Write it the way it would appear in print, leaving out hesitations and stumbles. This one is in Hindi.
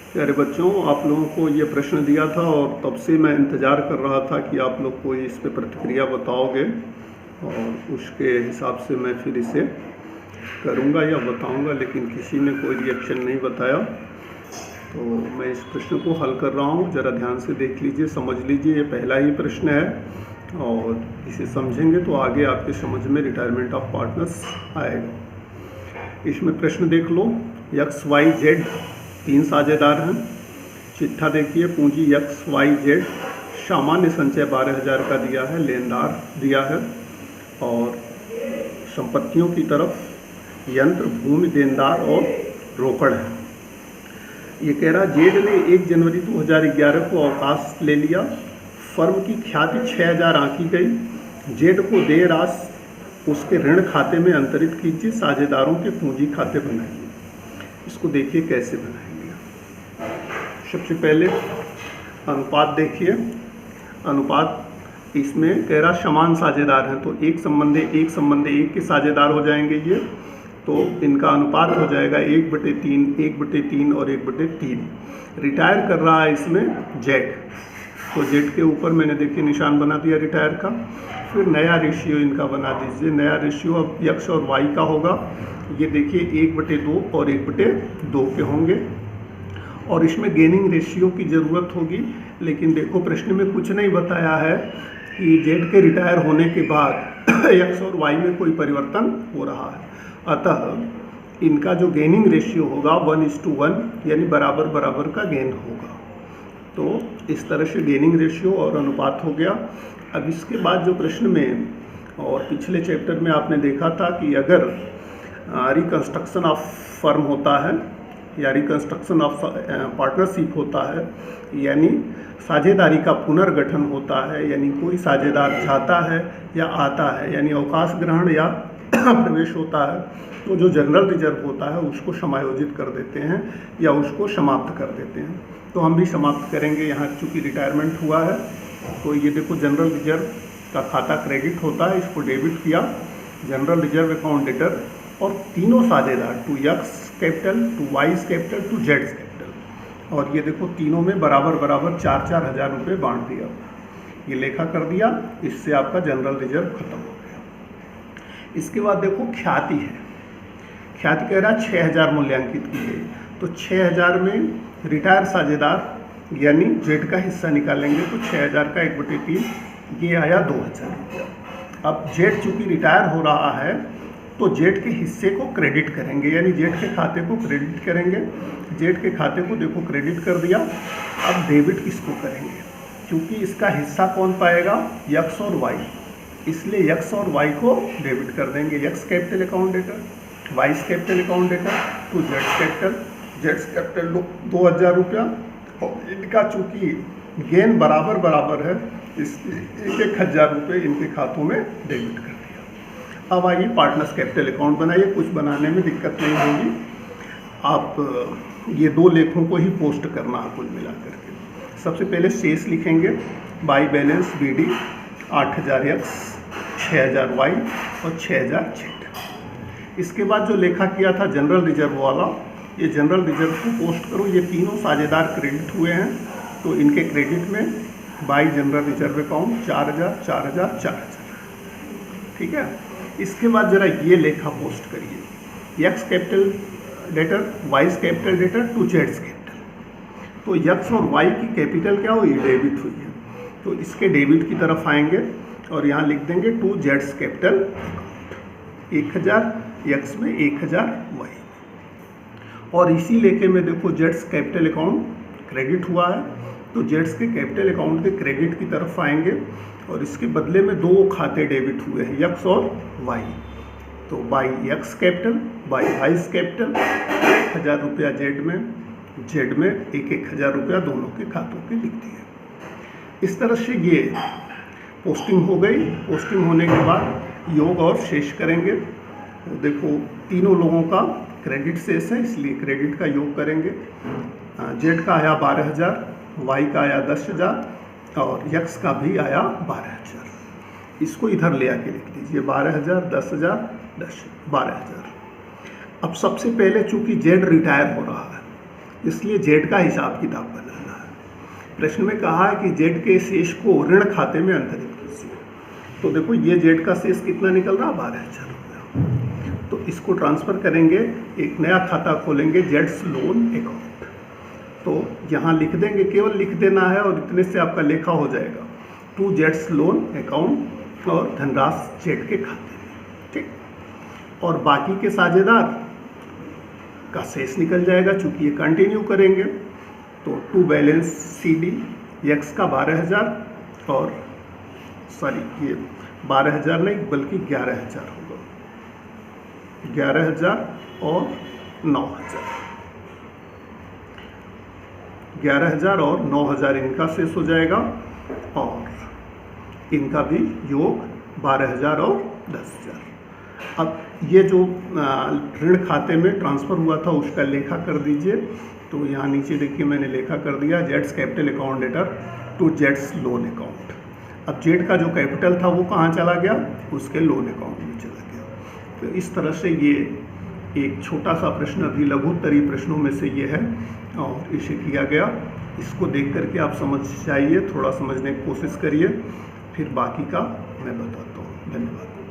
प्यारे बच्चों, आप लोगों को ये प्रश्न दिया था और तब से मैं इंतज़ार कर रहा था कि आप लोग कोई इस पे प्रतिक्रिया बताओगे और उसके हिसाब से मैं फिर इसे करूँगा या बताऊँगा, लेकिन किसी ने कोई रिएक्शन नहीं बताया। तो मैं इस प्रश्न को हल कर रहा हूँ, ज़रा ध्यान से देख लीजिए, समझ लीजिए। ये पहला ही प्रश्न है और इसे समझेंगे तो आगे आपके समझ में रिटायरमेंट ऑफ पार्टनर्स आएगा। इसमें प्रश्न देख लो, XYZ 3 साझेदार हैं। चिट्ठा देखिए, पूंजी XYZ, सामान्य संचय 12,000 का दिया है, लेनदार दिया है, और संपत्तियों की तरफ यंत्र, भूमि, देनदार और रोकड़ है। ये कह रहा जेड ने 1 जनवरी 2011 को अवकाश ले लिया। फर्म की ख्याति 6,000 आंकी गई। जेड को देर राशि उसके ऋण खाते में अंतरित कीजिए। साझेदारों के पूंजी खाते बनाइए। इसको देखिए कैसे बनाएंगे। सबसे पहले अनुपात देखिए। अनुपात इसमें कह रहा समान साझेदार हैं, तो एक संबंधे एक के साझेदार हो जाएंगे ये, तो इनका अनुपात हो जाएगा 1/3, 1/3 और 1/3। रिटायर कर रहा है इसमें जेड, तो जेड के ऊपर मैंने देखिए निशान बना दिया रिटायर का। फिर नया रेशियो इनका बना दीजिए। नया रेशियो अब एक्स और वाई का होगा। ये देखिए 1/2 और 1/2 के होंगे, और इसमें गेनिंग रेशियो की ज़रूरत होगी। लेकिन देखो प्रश्न में कुछ नहीं बताया है कि जेड के रिटायर होने के बाद एक्स और वाई में कोई परिवर्तन हो रहा है। अतः इनका जो गेनिंग रेशियो होगा 1:1, यानी बराबर बराबर का गेन होगा। तो इस तरह से गेनिंग रेशियो और अनुपात हो गया। अब इसके बाद जो प्रश्न में और पिछले चैप्टर में आपने देखा था कि अगर रिकंस्ट्रक्शन ऑफ फर्म होता है या रिकंस्ट्रक्शन ऑफ पार्टनरशिप होता है, यानी साझेदारी का पुनर्गठन होता है, यानी कोई साझेदार जाता है या आता है, यानी अवकाश ग्रहण या प्रवेश होता है, तो जो जनरल रिजर्व होता है उसको समायोजित कर देते हैं या उसको समाप्त कर देते हैं। तो हम भी समाप्त करेंगे यहाँ, चूँकि रिटायरमेंट हुआ है। तो ये देखो जनरल रिजर्व का खाता क्रेडिट होता है, इसको डेबिट किया। जनरल रिजर्व अकाउंट डेटर, और तीनों साझेदार, two X capital, two Y capital, two Z capital, और ये देखो तीनों में बराबर बराबर 4-4 हज़ार रुपये बांट दिया, ये लेखा कर दिया। इससे आपका जनरल रिजर्व खत्म हो गया। इसके बाद देखो ख्याति है। ख्याति कह रहा 6,000 मूल्यांकित की गई, तो 6,000 में रिटायर साझेदार यानी जेड का हिस्सा निकालेंगे, तो 6,000 का 1/3, ये आया 2,000 रुपया। अब जेड चूँकि रिटायर हो रहा है तो जेड के हिस्से को क्रेडिट करेंगे, यानी जेड के खाते को क्रेडिट करेंगे। जेड के खाते को देखो क्रेडिट कर दिया। अब डेबिट किसको करेंगे, क्योंकि इसका हिस्सा कौन पाएगा, एक्स और वाई, इसलिए एक्स और वाई को डेबिट कर देंगे। X capital account debtor, Y capital account debtor, to जेड्स कैपिटल। जेड्स कैपिटल 2,000 रुपया, और इनका चूँकि गेन बराबर बराबर है, इसलिए 1,000 रुपये इनके खातों में डेबिट कर दिया। अब आइए पार्टनर्स कैपिटल अकाउंट बनाइए। कुछ बनाने में दिक्कत नहीं होगी। आप ये 2 लेखों को ही पोस्ट करना है कुल मिला करके। सबसे पहले शेष लिखेंगे, by balance BD 8,000 X, 6,000 Y और 6,000 जेड। इसके बाद जो लेखा किया था जनरल रिजर्व वाला, ये जनरल रिजर्व को पोस्ट करो। ये तीनों साझेदार क्रेडिट हुए हैं, तो इनके क्रेडिट में बाई जनरल रिजर्व अकाउंट 4,000, 4,000, 4,000। ठीक है। इसके बाद जरा ये लेखा पोस्ट करिए, X capital debtor, Y capital debtor, to जेड्स कैपिटल। तो एक्स और वाई की कैपिटल क्या हुई, डेबिट हुई है, तो इसके डेबिट की तरफ आएंगे और यहाँ लिख देंगे टू जेड्स कैपिटल अकाउंट, 1,000 एक्स में, 1,000 वाई। और इसी लेखे में देखो जेड्स कैपिटल अकाउंट क्रेडिट हुआ है, तो जेड्स के कैपिटल अकाउंट के क्रेडिट की तरफ आएंगे और इसके बदले में 2 खाते डेबिट हुए हैं, एक्स और वाई। तो by X capital, by Y capital, 1,000 रुपया जेड में 1,000 रुपया दोनों के खातों के लिख दिए। इस तरह से ये पोस्टिंग हो गई। पोस्टिंग होने के बाद योग और शेष करेंगे। तो देखो तीनों लोगों का क्रेडिट शेष है, इसलिए क्रेडिट का योग करेंगे। जेड का आया 12,000, वाई का आया 10,000 और एक्स का भी आया 12,000। इसको इधर ले आके लिख दीजिए, 12,000, 10,000, 12,000। अब सबसे पहले चूंकि जेड रिटायर हो रहा है, इसलिए जेड का हिसाब किताब बनाना है। प्रश्न में कहा है कि जेड के शेष को ऋण खाते में अंतरित कीजिए। तो देखो ये जेड का शेष कितना निकल रहा, 12,000 रुपया। तो इसको ट्रांसफ़र करेंगे, एक नया खाता खोलेंगे, जेड्स लोन अकाउंट। तो यहाँ लिख देंगे, केवल लिख देना है और इतने से आपका लेखा हो जाएगा, टू जेड्स लोन अकाउंट और धनराशि जेड के खाते में, ठीक। और बाकी के साझेदार का शेष निकल जाएगा, चूँकि ये कंटिन्यू करेंगे। तो to balance C D X का 12,000 और सॉरी ये 12,000 नहीं बल्कि 11,000 होगा, 11,000 और 9,000, 11,000 और 9,000 इनका शेष हो जाएगा और इनका भी योग 12,000 और 10,000। अब ये जो ऋण खाते में ट्रांसफ़र हुआ था उसका लेखा कर दीजिए। तो यहाँ नीचे देखिए मैंने लेखा कर दिया, Jades capital account debtor to Jades loan account. अब जेड का जो कैपिटल था वो कहाँ चला गया, उसके लोन अकाउंट में चला गया। तो इस तरह से ये एक छोटा सा प्रश्न अभी लघुत्तरीय प्रश्नों में से ये है और इसे किया गया। इसको देख करके आप समझ जाइए, थोड़ा समझने की कोशिश करिए, फिर बाकी का मैं बताता हूँ। धन्यवाद।